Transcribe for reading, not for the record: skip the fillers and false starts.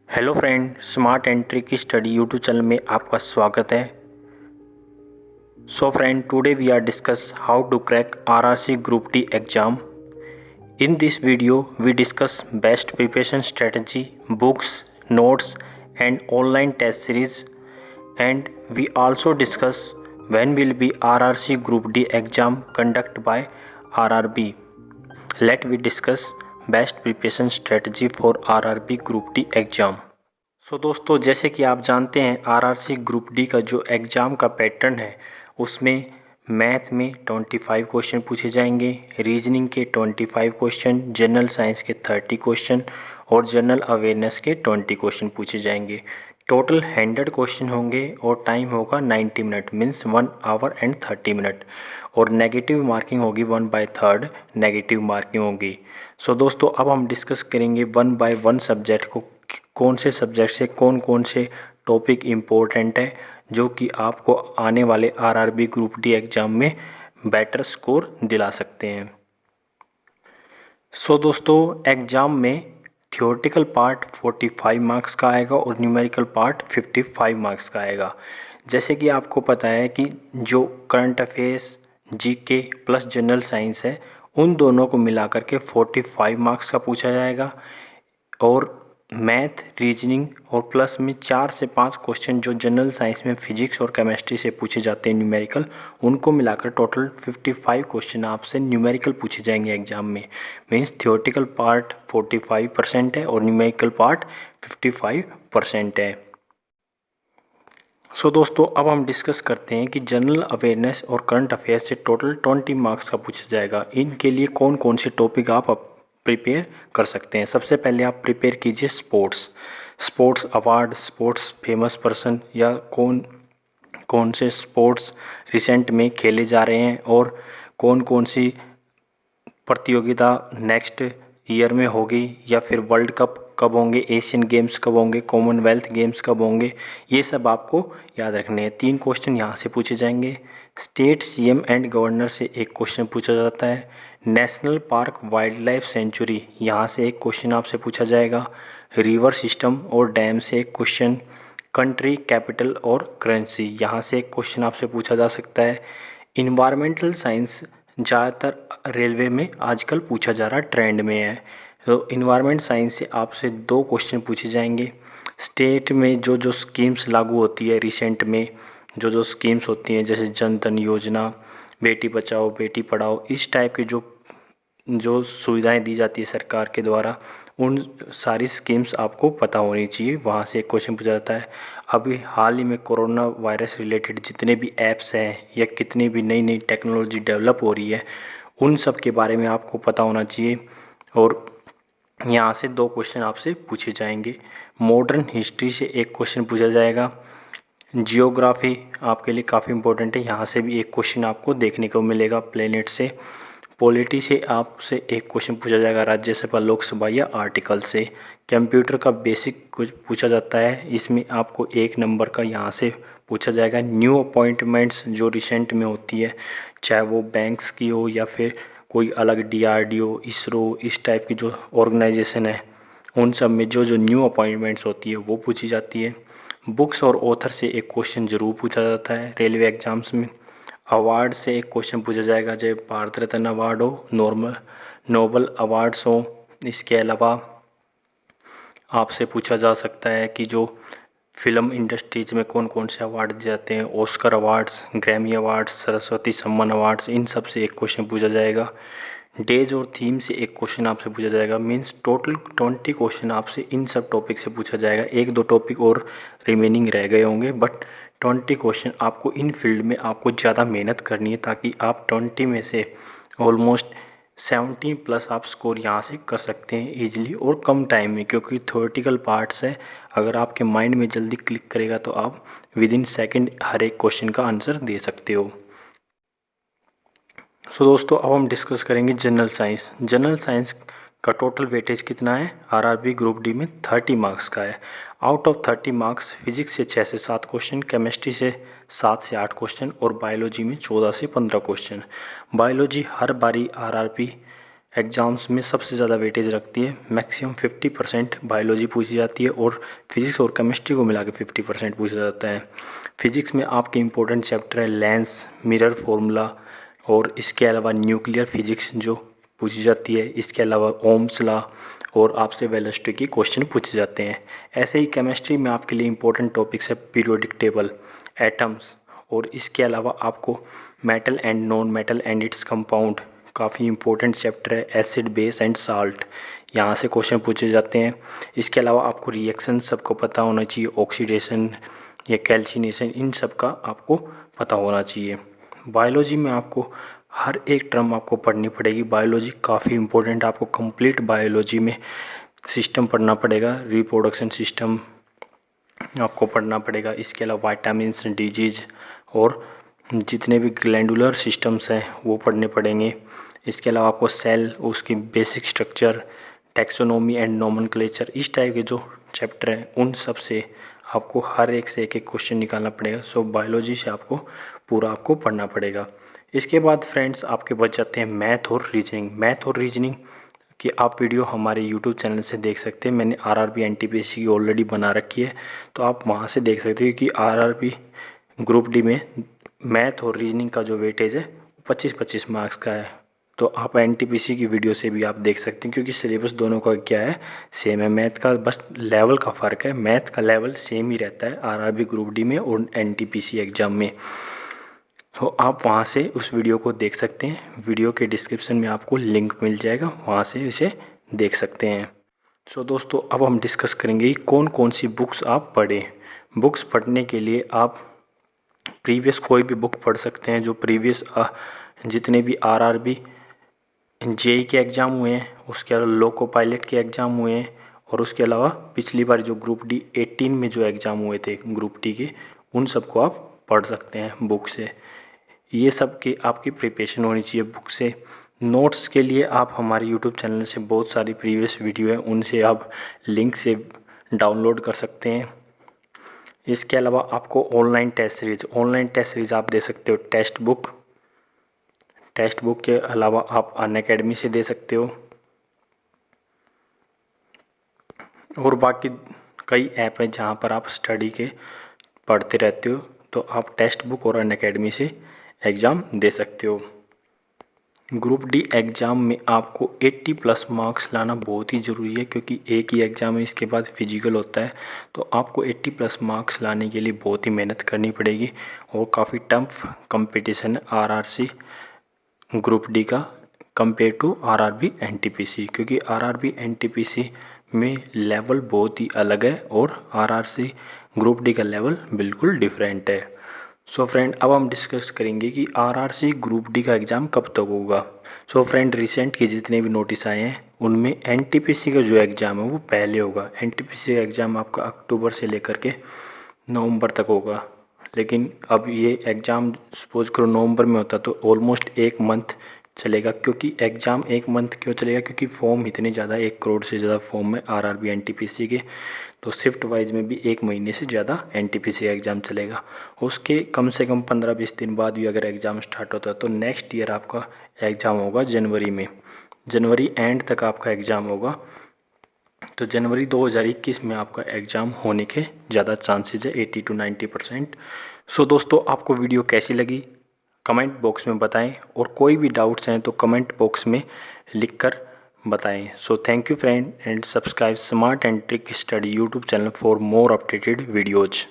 Hello friend, Smart Entry की study YouTube channel में आपका स्वागत है। So friend, today we are discuss how to crack RRC group D exam. In this video we discuss best preparation strategy, books, notes and online test series, and we also discuss when will be RRC Group D exam conducted by RRB. Let we discuss best preparation strategy for RRB Group D exam. दोस्तों, जैसे कि आप जानते हैं RRC group D का जो exam का pattern है उसमें मैथ में 25 क्वेश्चन पूछे जाएंगे, रीजनिंग के 25 क्वेश्चन, जनरल साइंस के 30 क्वेश्चन और जनरल अवेयरनेस के 20 क्वेश्चन पूछे जाएंगे। टोटल 100 क्वेश्चन होंगे और टाइम होगा 90 minute, means 1 our and 30 minute. और नेगेटिव मार्किंग होगी 1/3 नेगेटिव मार्किंग होगी। दोस्तों, अब हम डिस्कस करेंगे 1 बाय 1 सब्जेक्ट को, कौन से सब्जेक्ट से कौन कौन से टॉपिक इम्पोर्टेंट है जो कि आपको आने वाले आरआरबी ग्रुप डी एग्ज़ाम में बेटर स्कोर दिला सकते हैं। दोस्तों, एग्ज़ाम में थियोरेटिकल पार्ट 45 मार्क्स का आएगा और न्यूमेरिकल पार्ट 55 मार्क्स का आएगा। जैसे कि आपको पता है कि जो current affairs, GK plus general science है, उन दोनों को मिला करके 45 मार्क्स का पूछा जाएगा। और मैथ, रीजनिंग और प्लस में 4 से 5 क्वेश्चन जो जनरल साइंस में फिजिक्स और केमिस्ट्री से पूछे जाते हैं न्यूमेरिकल, उनको मिलाकर टोटल 55 क्वेश्चन आपसे न्यूमेरिकल पूछे जाएंगे एग्जाम में। मीन्स थियोरेटिकल पार्ट 45% है और न्यूमेरिकल पार्ट 55% है। दोस्तों, अब हम डिस्कस करते हैं कि जनरल अवेयरनेस और करंट अफेयर्स से टोटल 20 मार्क्स का पूछा जाएगा। इनके लिए कौन कौन से टॉपिक आप प्रिपेयर कर सकते हैं। सबसे पहले आप प्रिपेयर कीजिए sports award, sports famous person या कौन कौन से स्पोर्ट्स रिसेंट में खेले जा रहे हैं और कौन कौन सी प्रतियोगिता नेक्स्ट ईयर में होगी, या फिर वर्ल्ड कप कब होंगे, एशियन गेम्स कब होंगे, कॉमनवेल्थ गेम्स कब होंगे, ये सब आपको याद रखने हैं। 3 क्वेश्चन यहाँ से पूछे जाएंगे। स्टेट सीएम एंड गवर्नर से एक क्वेश्चन पूछा जाता है। National park wild life sanctuary, यहाँ से एक क्वेश्चन आपसे पूछा जाएगा। रिवर सिस्टम और डैम से एक क्वेश्चन। कंट्री, कैपिटल और करेंसी, यहाँ से एक क्वेश्चन आपसे पूछा जा सकता है। इन्वायरमेंटल साइंस ज़्यादातर रेलवे में आजकल पूछा जा रहा, ट्रेंड में है, तो इन्वायरमेंट साइंस से आपसे 2 क्वेश्चन पूछे जाएंगे। स्टेट में जो जो स्कीम्स लागू होती है रिसेंट में, जो जो स्कीम्स होती हैं जैसे जन धन योजना, बेटी बचाओ बेटी पढ़ाओ, इस टाइप की जो सुविधाएं दी जाती है सरकार के द्वारा, उन सारी स्कीम्स आपको पता होनी चाहिए। वहाँ से एक क्वेश्चन पूछा जाता है। अभी हाल ही में कोरोना वायरस रिलेटेड जितने भी ऐप्स हैं या कितनी भी नई नई टेक्नोलॉजी डेवलप हो रही है, उन सब के बारे में आपको पता होना चाहिए। और यहाँ से 2 क्वेश्चन आपसे पूछे जाएंगे। मॉडर्न हिस्ट्री से एक क्वेश्चन पूछा जाएगा। जियोग्राफी आपके लिए काफ़ी इंपॉर्टेंट है, यहाँ से भी एक क्वेश्चन आपको देखने को मिलेगा प्लेनेट से। पॉलिटी से आपसे एक क्वेश्चन पूछा जाएगा, राज्यसभा, लोकसभा या आर्टिकल से। कंप्यूटर का बेसिक कुछ पूछा जाता है, इसमें आपको 1 नंबर का यहाँ से पूछा जाएगा। न्यू अपॉइंटमेंट्स जो रिसेंट में होती है, चाहे वो बैंक्स की हो या फिर कोई अलग डीआरडीओ, इसरो, इस टाइप की जो ऑर्गेनाइजेशन है, उन सब में जो जो न्यू अपॉइंटमेंट्स होती है वो पूछी जाती है। बुक्स और ऑथर से एक क्वेश्चन ज़रूर पूछा जाता है रेलवे एग्जाम्स में। अवार्ड से एक क्वेश्चन पूछा जाएगा, चाहे भारत रत्न अवार्ड हो, नोबल अवार्ड्स हो। इसके अलावा आपसे पूछा जा सकता है कि जो फिल्म इंडस्ट्रीज में कौन कौन से अवार्ड दिए जाते हैं, Oscar awards, Grammy awards, Saraswati सम्मान अवार्ड्स, इन सब से एक क्वेश्चन पूछा जाएगा। डेज और थीम से एक क्वेश्चन आपसे पूछा जाएगा। मीन्स टोटल 20 क्वेश्चन आपसे इन सब टॉपिक से पूछा जाएगा। 1-2 टॉपिक और रिमेनिंग रह गए होंगे, बट 20 क्वेश्चन आपको इन फील्ड में आपको ज़्यादा मेहनत करनी है, ताकि आप 20 में से ऑलमोस्ट 70+ आप स्कोर यहाँ से कर सकते हैं ईजिली और कम टाइम में, क्योंकि थ्योरेटिकल पार्ट्स है। अगर आपके माइंड में जल्दी क्लिक करेगा तो आप विदिन सेकंड हर एक क्वेश्चन का आंसर दे सकते हो। दोस्तों, अब हम डिस्कस करेंगे जनरल साइंस। जनरल साइंस का टोटल वेटेज कितना है आरआरबी ग्रुप डी में? 30 मार्क्स का है। आउट ऑफ 30 मार्क्स फिजिक्स से 6 से 7 क्वेश्चन, केमिस्ट्री से 7 से 8 क्वेश्चन और बायोलॉजी में 14 से 15 क्वेश्चन। बायोलॉजी हर बारी आरआरबी एग्ज़ाम्स में सबसे ज़्यादा वेटेज रखती है। मैक्सिमम 50% बायोलॉजी पूछी जाती है और फिज़िक्स और केमिस्ट्री को मिला के 50% पूछा जाता है। फिज़िक्स में आपके इम्पोर्टेंट चैप्टर है लेंस, मिरर फॉर्मूला और इसके अलावा न्यूक्लियर फिज़िक्स जो पूछी जाती है। इसके अलावा ओम्स लॉ और आपसे वेलोसिटी की क्वेश्चन पूछे जाते हैं। ऐसे ही केमिस्ट्री में आपके लिए इम्पोर्टेंट टॉपिक्स है पीरियोडिक टेबल, एटम्स और इसके अलावा आपको metal and non metal and its compound काफ़ी इंपॉर्टेंट चैप्टर है, एसिड बेस एंड साल्ट, यहाँ से क्वेश्चन पूछे जाते हैं। इसके अलावा आपको रिएक्शन सबको पता होना चाहिए, ऑक्सीडेशन या कैल्सिनेशन, इन सब का आपको पता होना चाहिए। बायोलॉजी में आपको हर एक टर्म आपको पढ़नी पड़ेगी। बायोलॉजी काफ़ी इंपॉर्टेंट, आपको कंप्लीट बायोलॉजी में सिस्टम पढ़ना पड़ेगा, रिप्रोडक्शन सिस्टम आपको पढ़ना पड़ेगा। इसके अलावा विटामिन्स, डिजीज और जितने भी ग्लैंडुलर सिस्टम्स हैं वो पढ़ने पड़ेंगे। इसके अलावा आपको सेल, उसकी basic structure, taxonomy and nomenclature, इस टाइप के जो चैप्टर हैं उन सब से आपको हर एक से एक एक क्वेश्चन निकालना पड़ेगा। सो बायोलॉजी से आपको पूरा आपको पढ़ना पड़ेगा। इसके बाद फ्रेंड्स आपके बच जाते हैं मैथ और रीजनिंग। मैथ और रीजनिंग की आप वीडियो हमारे यूट्यूब चैनल से देख सकते हैं। मैंने आरआरबी एनटीपीसी की ऑलरेडी बना रखी है, तो आप वहाँ से देख सकते हैं कि आरआरबी ग्रुप डी में मैथ और रीजनिंग का जो वेटेज है 25-25 मार्क्स का है। तो आप एनटीपीसी की वीडियो से भी आप देख सकते हैं, क्योंकि सिलेबस दोनों का क्या है, सेम है। मैथ का बस लेवल का फ़र्क है, मैथ का लेवल सेम ही रहता है आरआरबी ग्रुप डी में और एनटीपीसी एग्ज़ाम में। तो आप वहाँ से उस वीडियो को देख सकते हैं। वीडियो के डिस्क्रिप्शन में आपको लिंक मिल जाएगा, वहाँ से इसे देख सकते हैं। सो दोस्तों अब हम डिस्कस करेंगे कौन कौन सी बुक्स आप पढ़ें। बुक्स पढ़ने के लिए आप प्रीवियस कोई भी बुक पढ़ सकते हैं। जो प्रीवियस जितने भी आरआरबी जेई के एग्ज़ाम हुए हैं, उसके अलावा लोको पायलट के एग्ज़ाम हुए हैं और उसके अलावा पिछली बार जो ग्रुप डी 18 में जो एग्ज़ाम हुए थे ग्रुप डी के, उन सबको आप पढ़ सकते हैं बुक से। ये सब की आपकी प्रिपरेशन होनी चाहिए बुक से। नोट्स के लिए आप हमारे यूट्यूब चैनल से बहुत सारी प्रीवियस वीडियो है, उनसे आप लिंक से डाउनलोड कर सकते हैं। इसके अलावा आपको ऑनलाइन टेस्ट सीरीज़ आप दे सकते हो। टेक्स्ट बुक के अलावा आप अनअकैडमी से दे सकते हो और बाकी कई ऐप हैं जहाँ पर आप स्टडी के पढ़ते रहते हो, तो आप टेक्स्ट बुक और अनअकैडमी से एग्ज़ाम दे सकते हो। ग्रुप डी एग्ज़ाम में आपको 80+ मार्क्स लाना बहुत ही ज़रूरी है, क्योंकि एक ही एग्ज़ाम है, इसके बाद फिजिकल होता है। तो आपको 80+ मार्क्स लाने के लिए बहुत ही मेहनत करनी पड़ेगी और काफ़ी टफ कंपटीशन है आरआरसी ग्रुप डी का कंपेयर टू आरआरबी एनटीपीसी, क्योंकि आरआरबी एनटीपीसी में लेवल बहुत ही अलग है और आरआरसी ग्रुप डी का लेवल बिल्कुल डिफरेंट है। सो फ्रेंड अब हम डिस्कस करेंगे कि आरआरसी ग्रुप डी का एग्ज़ाम कब तक होगा। सो फ्रेंड रिसेंट के जितने भी नोटिस आए हैं उनमें एनटीपीसी का जो एग्ज़ाम है वो पहले होगा। एनटीपीसी का एग्ज़ाम आपका अक्टूबर से लेकर के नवंबर तक होगा, लेकिन अब ये एग्ज़ाम सपोज करो नवंबर में होता तो ऑलमोस्ट 1 मंथ चलेगा। क्योंकि एग्ज़ाम 1 मंथ क्यों चलेगा, क्योंकि फॉर्म इतने ज़्यादा 1 करोड़ से ज़्यादा फॉर्म है आरआरबी एनटीपीसी के, तो शिफ्ट वाइज में भी 1 महीने से ज़्यादा एनटीपीसी एग्ज़ाम चलेगा। उसके कम से कम 15-20 दिन बाद भी अगर एग्ज़ाम स्टार्ट होता है तो नेक्स्ट ईयर आपका एग्ज़ाम होगा जनवरी में, जनवरी एंड तक आपका एग्ज़ाम होगा। तो जनवरी 2021 में आपका एग्ज़ाम होने के ज़्यादा चांसेस है, 80 to 90%। सो दोस्तों आपको वीडियो कैसी लगी कमेंट बॉक्स में बताएं, और कोई भी डाउट्स हैं तो कमेंट बॉक्स में लिखकर बताएं। So thank you friend and subscribe smart and trick study YouTube channel for more updated videos.